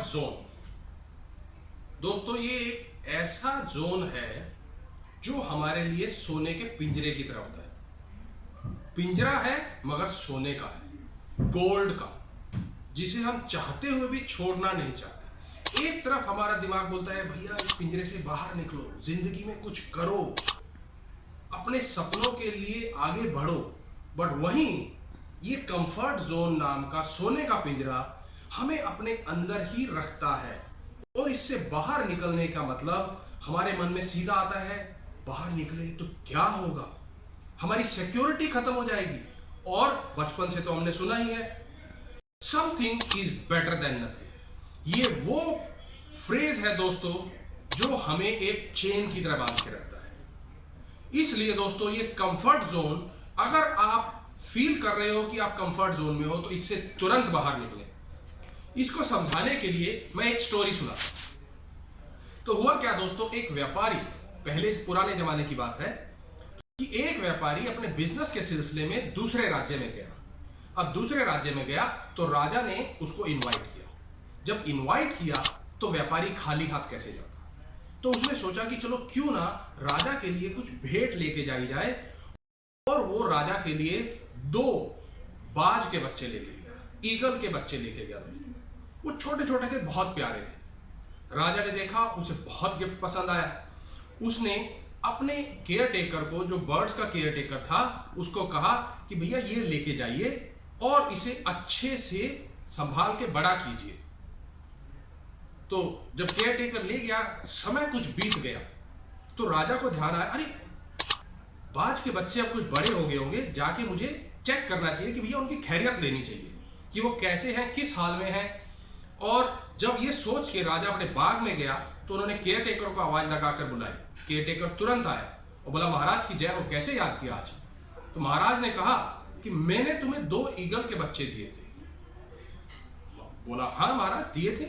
Zone. दोस्तों, ये एक ऐसा जोन है जो हमारे लिए सोने के पिंजरे की तरह होता है। पिंजरा है मगर सोने का है, गोल्ड का, जिसे हम चाहते हुए भी छोड़ना नहीं चाहते। एक तरफ हमारा दिमाग बोलता है भैया इस पिंजरे से बाहर निकलो, जिंदगी में कुछ करो, अपने सपनों के लिए आगे बढ़ो। बट वहीं ये कंफर्ट जोन नाम का सोने का पिंजरा हमें अपने अंदर ही रखता है, और इससे बाहर निकलने का मतलब हमारे मन में सीधा आता है, बाहर निकले तो क्या होगा, हमारी सिक्योरिटी खत्म हो जाएगी। और बचपन से तो हमने सुना ही है, something is better than nothing. ये वो फ्रेज है दोस्तों जो हमें एक चेन की तरह बांध के रखता है। इसलिए दोस्तों, ये कंफर्ट जोन, अगर आप फील कर रहे हो कि आप कंफर्ट जोन में हो तो इससे तुरंत बाहर निकलें। इसको समझाने के लिए मैं एक स्टोरी सुना। तो हुआ क्या दोस्तों, एक व्यापारी, पहले पुराने जमाने की बात है, कि एक व्यापारी अपने बिजनेस के सिलसिले में दूसरे राज्य में गया। अब दूसरे राज्य में गया तो राजा ने उसको इनवाइट किया। जब इनवाइट किया तो व्यापारी खाली हाथ कैसे जाता, तो उसने सोचा कि चलो क्यों ना राजा के लिए कुछ भेंट लेके जाई जाए। और वो राजा के लिए 2 बाज के बच्चे लेके गया, ईगल के बच्चे लेके गया। वो छोटे छोटे थे, बहुत प्यारे थे। राजा ने देखा, उसे बहुत गिफ्ट पसंद आया। उसने अपने केयर टेकर को, जो बर्ड्स का केयर टेकर था, उसको कहा कि भैया ये लेके जाइए और इसे अच्छे से संभाल के बड़ा कीजिए। तो जब केयर टेकर ले गया, समय कुछ बीत गया तो राजा को ध्यान आया, अरे बाज के बच्चे अब कुछ बड़े हो गए होंगे, जाके मुझे चेक करना चाहिए कि भैया उनकी खैरियत लेनी चाहिए कि वो कैसे हैं, किस हाल में हैं। और जब ये सोच के राजा अपने बाग में गया तो उन्होंने केयर टेकर को आवाज लगाकर बुलाई। केयर टेकर तुरंत आया और बोला, महाराज की जय हो, कैसे याद किया आज? तो महाराज ने कहा कि मैंने तुम्हें 2 ईगल के बच्चे दिए थे। बोला, हाँ महाराज दिए थे,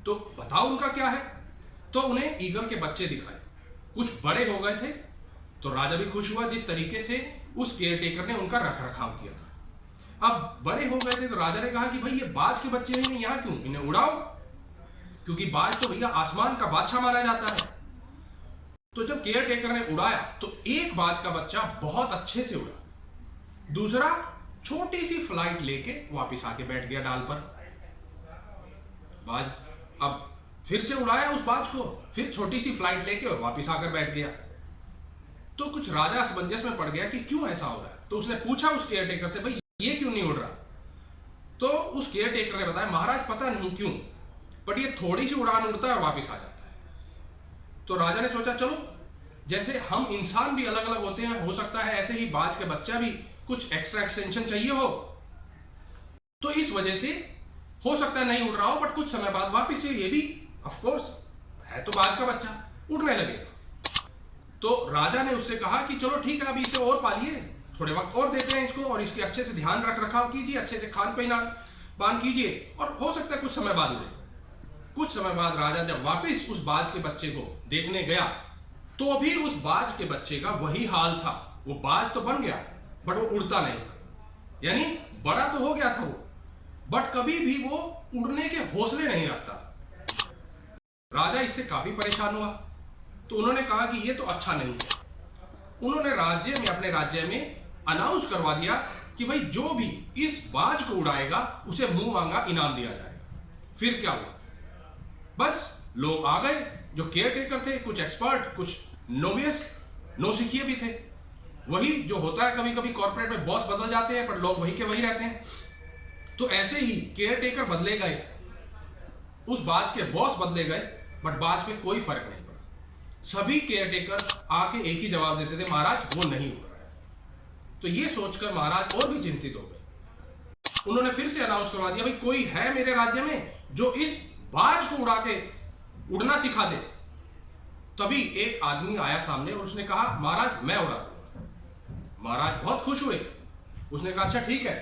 तो बताओ उनका क्या है। तो उन्हें ईगल के बच्चे दिखाए, कुछ बड़े हो गए थे। तो राजा भी खुश हुआ जिस तरीके से उस केयर टेकर ने उनका रख रखाव किया था। अब बड़े हो गए थे तो राजा ने कहा कि भाई ये बाज के बच्चे हैं, यहां क्यों, इन्हें उड़ाओ, क्योंकि बाज तो भैया आसमान का बादशाह माना जाता है। तो जब केयर टेकर ने उड़ाया तो एक बाज का बच्चा बहुत अच्छे से उड़ा, दूसरा छोटी सी फ्लाइट लेके वापस आके बैठ गया डाल पर। बाज अब फिर से उड़ाया उस बाज को, फिर छोटी सी फ्लाइट लेके और वापस आकर बैठ गया। तो कुछ राजा असमंजस में पड़ गया कि क्यों ऐसा हो रहा है। तो उसने पूछा उस केयर टेकर से, भाई ये क्यों नहीं उड़ रहा? तो उस केयर टेकर ने बताया, महाराज पता नहीं क्यों, बट ये थोड़ी सी उड़ान उड़ता है और वापस आ जाता है। तो राजा ने सोचा चलो, जैसे हम इंसान भी अलग अलग होते हैं, हो सकता है ऐसे ही बाज के बच्चा भी कुछ एक्स्ट्रा एक्सटेंशन चाहिए हो, तो इस वजह से हो सकता है नहीं उड़ रहा हो, बट कुछ समय बाद वापस से ये भी ऑफ कोर्स है तो बाज का बच्चा, उड़ने लगेगा। तो राजा ने उससे कहा कि चलो ठीक है, अभी इसे और पालिए, थोड़े वक्त और देते हैं इसको, और इसके अच्छे से ध्यान रख रखाव कीजिए, अच्छे से खान पान कीजिए, और हो सकता है कुछ समय बाद उड़े। कुछ समय बाद राजा जब वापस उस बाज के बच्चे को देखने गया तो अभी उस बाज के बच्चे का वही हाल था। वो बाज तो बन गया बट वो उड़ता नहीं था, यानी बड़ा तो हो गया था वो, बट कभी भी वो उड़ने के हौसले नहीं रखता था। राजा इससे काफी परेशान हुआ, तो उन्होंने कहा कि ये तो अच्छा नहीं है। उन्होंने अपने राज्य में अनाउंस करवा दिया कि भाई जो भी इस बाज को उड़ाएगा उसे मुंह मांगा इनाम दिया जाएगा। फिर क्या हुआ, बस लोग आ गए, जो केयर टेकर थे, कुछ एक्सपर्ट, कुछ नोवियस, नौसिखिए भी थे। वही जो होता है, कभी कभी कॉर्पोरेट में बॉस बदल जाते हैं पर लोग वही के वही रहते हैं। तो ऐसे ही केयर टेकर बदले गए, उस बाज के बॉस बदले गए, बट बाज पे कोई फर्क नहीं पड़ा। सभी केयर टेकर आके एक ही जवाब देते थे, महाराज वो नहीं उड़ रहा है। तो ये सोचकर महाराज और भी चिंतित हो गए। उन्होंने फिर से अनाउंस करवा दिया, भाई कोई है मेरे राज्य में जो इस बाज को उड़ा के उड़ना सिखा दे। तभी एक आदमी आया सामने और उसने कहा, महाराज मैं उड़ा दूंगा। महाराज बहुत खुश हुए। उसने कहा, अच्छा ठीक है,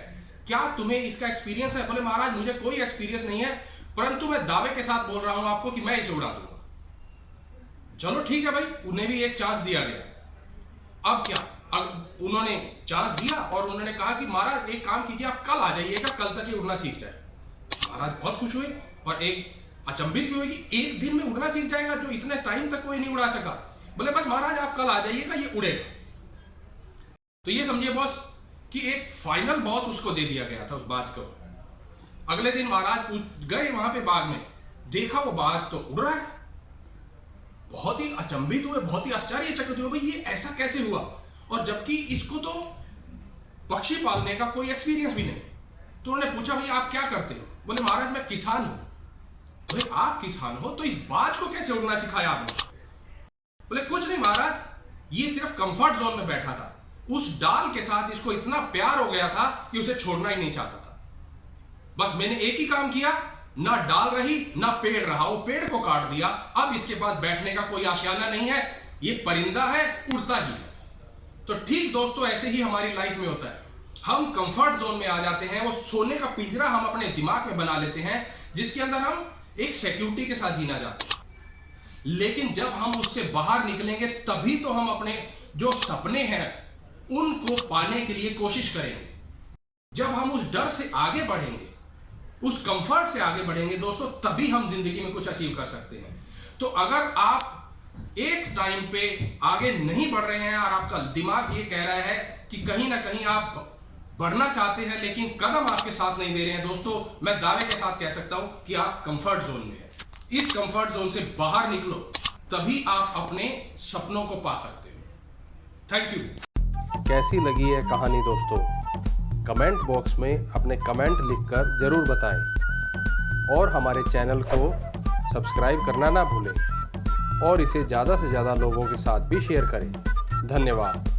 क्या तुम्हें इसका एक्सपीरियंस है? बोले, महाराज मुझे कोई एक्सपीरियंस नहीं है, परंतु मैं दावे के साथ बोल रहा हूं आपको कि मैं इसे उड़ा दूंगा। चलो ठीक है भाई, उन्हें भी एक चांस दिया गया। अब क्या, अब उन्होंने चांस दिया और उन्होंने कहा कि महाराज एक काम कीजिए, आप कल आ जाइएगा, कल तक ही उड़ना सीख जाए। महाराज बहुत खुश हुए और एक अचंभित भी होगी, एक दिन में उड़ना सीख जाएगा जो इतने टाइम तक कोई नहीं उड़ा सका। बोले बस महाराज आप कल आ जाइएगा, ये उड़ेगा। तो ये समझिए बॉस कि एक फाइनल बॉस उसको दे दिया गया था उस बाज को। अगले दिन महाराज गए वहां पे बाग में, देखा वो बाज तो उड़ रहा है। बहुत ही अचंभित हुए, बहुत ही आश्चर्यचकित हुए, भाई ये ऐसा कैसे हुआ, और जबकि इसको तो पक्षी पालने का कोई एक्सपीरियंस भी नहीं। तो उन्होंने पूछा भाई आप क्या करते हो? बोले महाराज मैं किसान हूं। बोले आप किसान हो तो इस बाज को कैसे उड़ना सिखाया आपने? बोले कुछ नहीं महाराज, ये सिर्फ कंफर्ट जोन में बैठा था, उस डाल के साथ इसको इतना प्यार हो गया था कि उसे छोड़ना ही नहीं चाहता था। बस मैंने एक ही काम किया, ना डाल रही ना पेड़ रहा, वो पेड़ को काट दिया। अब इसके पास बैठने का कोई आशियाना नहीं है, ये परिंदा है, उड़ता ही है। तो ठीक दोस्तों ऐसे ही हमारी लाइफ में होता है, हम कंफर्ट जोन में आ जाते हैं, वो सोने का पिंजरा हम अपने दिमाग में बना लेते हैं जिसके अंदर हम एक सिक्योरिटी के साथ जीना चाहते हैं। लेकिन जब हम उससे बाहर निकलेंगे तभी तो हम अपने जो सपने हैं उनको पाने के लिए कोशिश करेंगे। जब हम उस डर से आगे बढ़ेंगे, उस कंफर्ट से आगे बढ़ेंगे दोस्तों, तभी हम जिंदगी में कुछ अचीव कर सकते हैं। तो अगर आप एक टाइम पे आगे नहीं बढ़ रहे हैं और आपका दिमाग ये कह रहा है कि कहीं ना कहीं आप बढ़ना चाहते हैं लेकिन कदम आपके साथ नहीं दे रहे हैं, दोस्तों मैं दावे के साथ कह सकता हूं कि आप कंफर्ट जोन में हैं। इस कंफर्ट जोन से बाहर निकलो, तभी आप अपने सपनों को पा सकते हो। Thank you. कैसी लगी है कहानी दोस्तों? कमेंट बॉक्स में अपने कमेंट लिखकर ज़रूर बताएं और हमारे चैनल को सब्सक्राइब करना ना भूलें और इसे ज़्यादा से ज़्यादा लोगों के साथ भी शेयर करें। धन्यवाद।